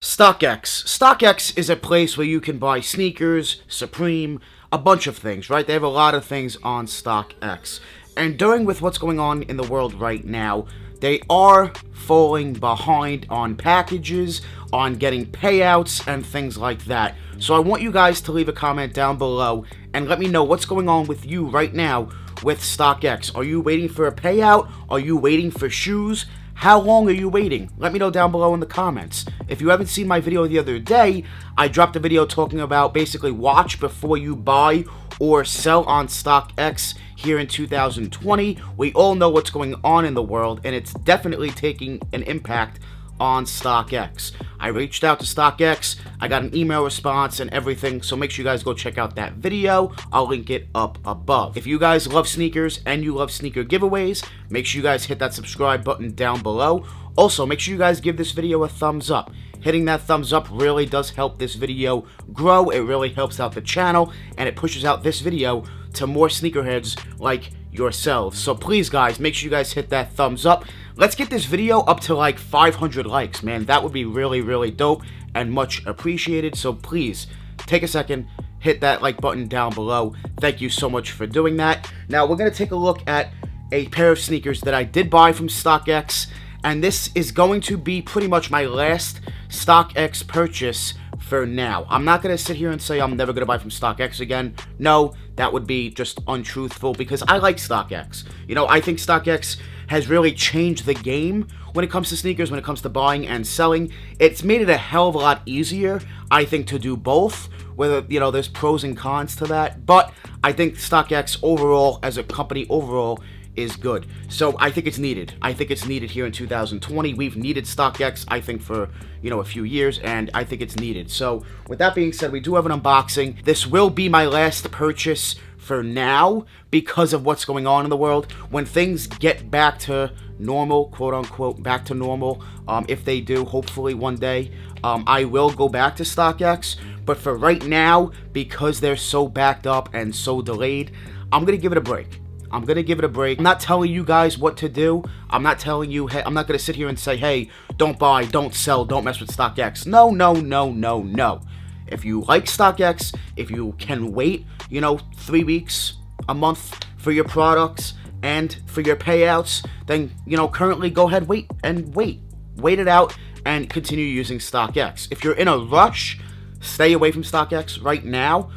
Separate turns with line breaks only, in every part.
StockX. StockX is a place where you can buy sneakers, Supreme, a bunch of things, right? They have a lot of things on StockX. And during with what's going on in the world right now, they are falling behind on packages, on getting payouts, and things like that. So I want you guys to leave a comment down below and let me know what's going on with you right now with StockX. Are you waiting for a payout? Are you waiting for shoes? How long are you waiting? Let me know down below in the comments. If you haven't seen my video the other day, I dropped a video talking about basically watch before you buy or sell on StockX here in 2020. We all know what's going on in the world, and it's definitely taking an impact on StockX. I reached out to StockX, I got an email response and everything, so make sure you guys go check out that video. I'll link it up above. If you guys love sneakers and you love sneaker giveaways, make sure you guys hit that subscribe button down below. Also, make sure you guys give this video a thumbs up. Hitting that thumbs up really does help this video grow, it really helps out the channel, and it pushes out this video to more sneakerheads like yourselves. So please guys, make sure you guys hit that thumbs up. Let's get this video up to like 500 likes, man. That would be really dope and much appreciated. So please take a second, hit that like button down below. Thank you so much for doing that. Now we're going to take a look at a pair of sneakers that I did buy from StockX, and this is going to be pretty much my last StockX purchase for now. I'm not going to sit here and say I'm never going to buy from StockX again. No, that would be just untruthful because I like StockX. You know, I think StockX has really changed the game when it comes to sneakers, when it comes to buying and selling. It's made it a hell of a lot easier, I think, to do both. Whether, you know, there's pros and cons to that, but I think StockX overall, as a company overall, is good. So I think it's needed. I think it's needed here in 2020. We've needed StockX, I think, for, you know, a few years, and I think it's needed. So with that being said, we do have an unboxing. This will be my last purchase for now because of what's going on in the world. When things get back to normal, quote unquote, back to normal, if they do, hopefully one day, I will go back to StockX. But for right now, because they're so backed up and so delayed, I'm gonna give it a break. I'm going to give it a break. I'm not telling you guys what to do. I'm not telling you, hey, I'm not going to sit here and say, hey, don't buy, don't sell, don't mess with StockX. No. If you like StockX, if you can wait, you know, 3 weeks, a month for your products and for your payouts, then, you know, currently go ahead, wait it out and continue using StockX. If you're in a rush, stay away from StockX right now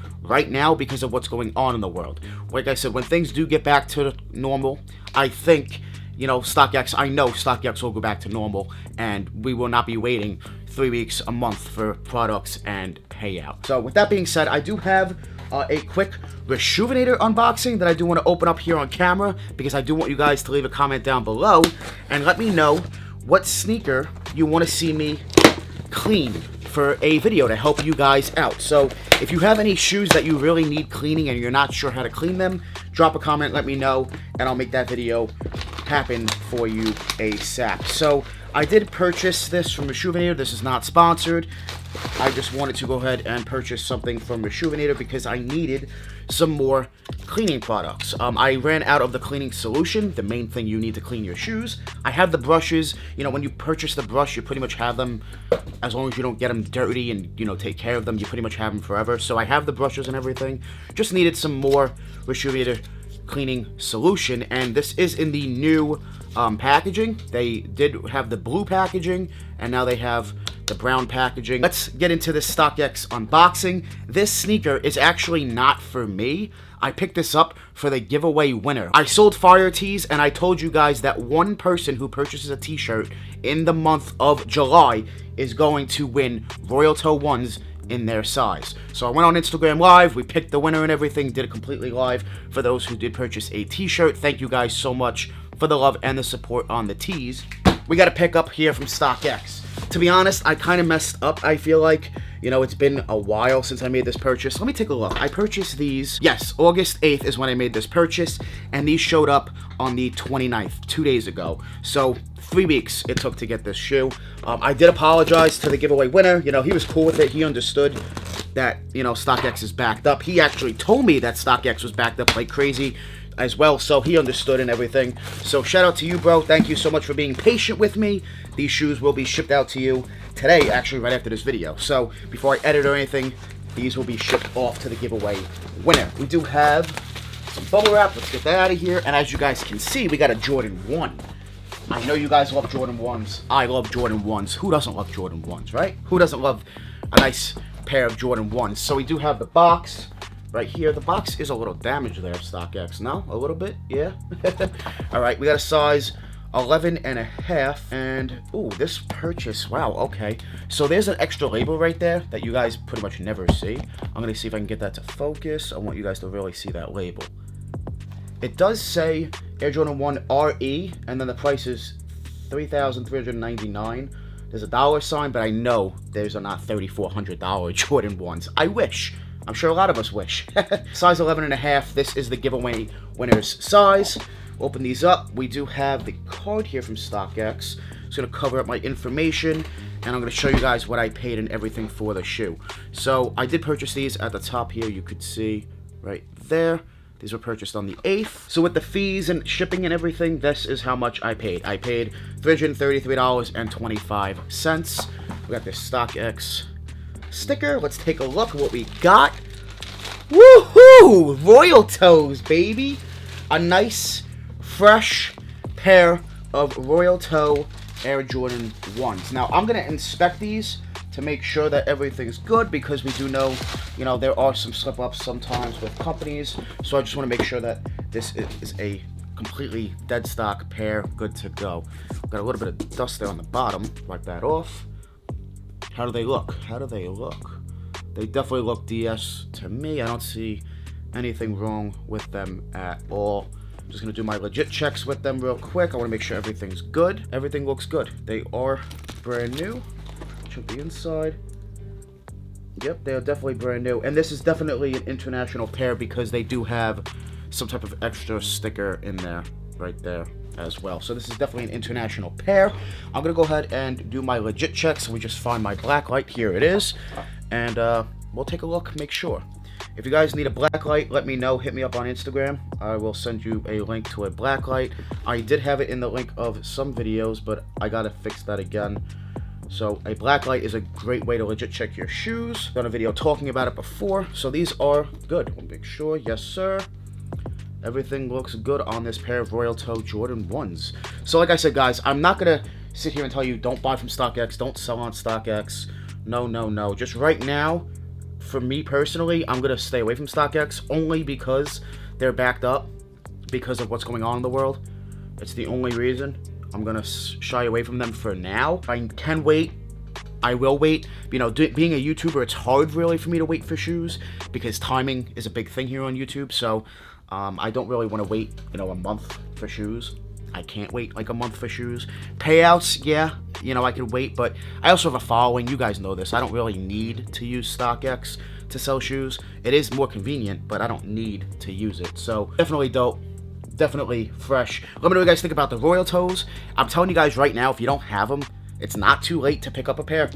because of what's going on in the world. Like I said, when things do get back to normal, I think, you know, I know StockX will go back to normal, and we will not be waiting 3 weeks, a month for products and payout. So with that being said, I do have a quick Reshuvenator unboxing that I do want to open up here on camera, because I do want you guys to leave a comment down below and let me know what sneaker you want to see me clean for a video to help you guys out. So if you have any shoes that you really need cleaning and you're not sure how to clean them, drop a comment, let me know, and I'll make that video happen for you ASAP. So I did purchase this from Reshuvenator. This is not sponsored. I just wanted to go ahead and purchase something from Reshuvenator because I needed some more cleaning products. I ran out of the cleaning solution, the main thing you need to clean your shoes. I have the brushes. You know, when you purchase the brush, you pretty much have them as long as you don't get them dirty and, you know, take care of them. You pretty much have them forever. So I have the brushes and everything. Just needed some more Reshuvenator cleaning solution, and this is in the new packaging. They did have the blue packaging, and now they have the brown packaging. Let's get into this StockX unboxing. This sneaker is actually not for me. I picked this up for the giveaway winner. I sold fire tees, and I told you guys that one person who purchases a t-shirt in the month of July is going to win Royal Toe 1s in their size. So I went on Instagram Live, we picked the winner and everything, did it completely live for those who did purchase a t-shirt. Thank you guys so much for the love and the support on the tees. We got a pick up here from StockX. To be honest, I kind of messed up, I feel like. You know, it's been a while since I made this purchase. Let me take a look. I purchased these, yes, August 8th is when I made this purchase, and these showed up on the 29th, 2 days ago. So 3 weeks it took to get this shoe. I did apologize to the giveaway winner. You know, he was cool with it. He understood that, you know, StockX is backed up. He actually told me that StockX was backed up like crazy as well, so he understood and everything. So shout out to you, bro. Thank you so much for being patient with me. These shoes will be shipped out to you today, actually, right after this video. So before I edit or anything, these will be shipped off to the giveaway winner. We do have some bubble wrap. Let's get that out of here. And as you guys can see, we got a Jordan 1. I know you guys love Jordan 1s. I love Jordan 1s. Who doesn't love Jordan 1s, right? Who doesn't love a nice pair of Jordan 1s? So we do have the box right here. The box is a little damaged there, StockX. No? A little bit? Yeah? Alright, we got a size 11.5. And, ooh, this purchase. Wow, okay. So there's an extra label right there that you guys pretty much never see. I'm going to see if I can get that to focus. I want you guys to really see that label. It does say Air Jordan 1 RE, and then the price is $3,399. There's a dollar sign, but I know there's not $3,400 Jordan 1s. I wish. I'm sure a lot of us wish. Size 11.5. This is the giveaway winner's size. Open these up. We do have the card here from StockX. It's going to cover up my information, and I'm going to show you guys what I paid and everything for the shoe. So I did purchase these at the top here. You could see right there. These were purchased on the 8th. So with the fees and shipping and everything, this is how much I paid. I paid $333.25. We got this StockX sticker. Let's take a look at what we got. Woohoo! Royal Toes, baby. A nice, fresh pair of Royal Toe Air Jordan 1s. Now, I'm going to inspect these to make sure that everything's good, because we do know, you know, there are some slip-ups sometimes with companies. So I just want to make sure that this is a completely dead stock pair, good to go. Got a little bit of dust there on the bottom. Wipe that off. How do they look? How do they look? They definitely look DS to me. I don't see anything wrong with them at all. I'm just going to do my legit checks with them real quick. I want to make sure everything's good. Everything looks good. They are brand new. Check the inside. Yep, they are definitely brand new. And this is definitely an international pair, because they do have some type of extra sticker in there, right there as well. So this is definitely an international pair. I'm going to go ahead and do my legit checks. We just find my black light. Here it is. And we'll take a look, make sure. If you guys need a black light, let me know. Hit me up on Instagram. I will send you a link to a black light. I did have it in the link of some videos, but I got to fix that again. So a black light is a great way to legit check your shoes. Done a video talking about it before. So these are good. We'll make sure. Yes, sir. Everything looks good on this pair of Royal Toe Jordan 1s. So like I said, guys, I'm not going to sit here and tell you don't buy from StockX, don't sell on StockX. No, no, no. Just right now, for me personally, I'm going to stay away from StockX only because they're backed up because of what's going on in the world. It's the only reason. I'm going to shy away from them for now. I can wait. I will wait. You know, being a YouTuber, it's hard really for me to wait for shoes because timing is a big thing here on YouTube. So I don't really want to wait, you know, a month for shoes. I can't wait like a month for shoes. Payouts, yeah, you know, I can wait, but I also have a following. You guys know this. I don't really need to use StockX to sell shoes. It is more convenient, but I don't need to use it. So definitely dope. Definitely fresh. Let me know what you guys think about the Royal Toes. I'm telling you guys right now, if you don't have them, it's not too late to pick up a pair,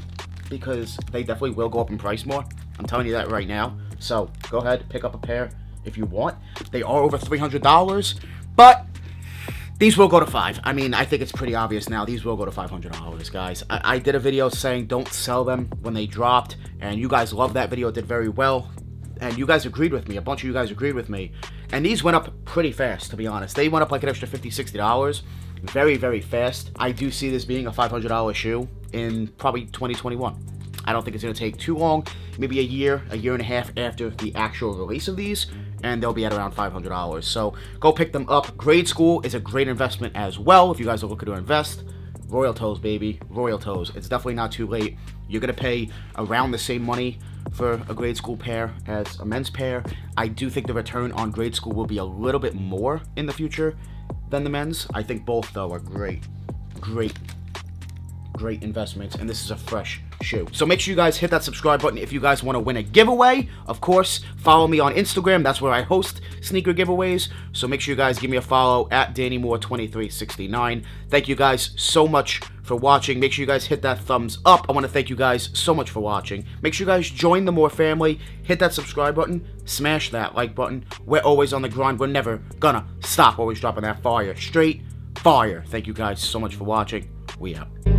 because they definitely will go up in price more. I'm telling you that right now. So go ahead, pick up a pair if you want. They are over $300, but these will go to $500. I mean, I think it's pretty obvious now. These will go to $500, guys. I did a video saying don't sell them when they dropped, and you guys loved that video. It did very well, and you guys agreed with me. A bunch of you guys agreed with me. And these went up pretty fast, to be honest. They went up like an extra $50, $60. Very, very fast. I do see this being a $500 shoe in probably 2021. I don't think it's going to take too long. Maybe a year and a half after the actual release of these, and they'll be at around $500. So go pick them up. Grade school is a great investment as well if you guys are looking to invest. Royal Toes, baby. Royal Toes. It's definitely not too late. You're going to pay around the same money for a grade school pair as a men's pair. I do think the return on grade school will be a little bit more in the future than the men's. I think both, though, are great investments, and this is a fresh shoe. So make sure you guys hit that subscribe button if you guys want to win a giveaway. Of course, follow me on Instagram. That's where I host sneaker giveaways. So make sure you guys give me a follow at DannyMoore2369. Thank you guys so much for watching. Make sure you guys hit that thumbs up. I want to thank you guys so much for watching. Make sure you guys join the Moore family. Hit that subscribe button. Smash that like button. We're always on the grind. We're never gonna stop. Always dropping that fire. Straight fire. Thank you guys so much for watching. We out.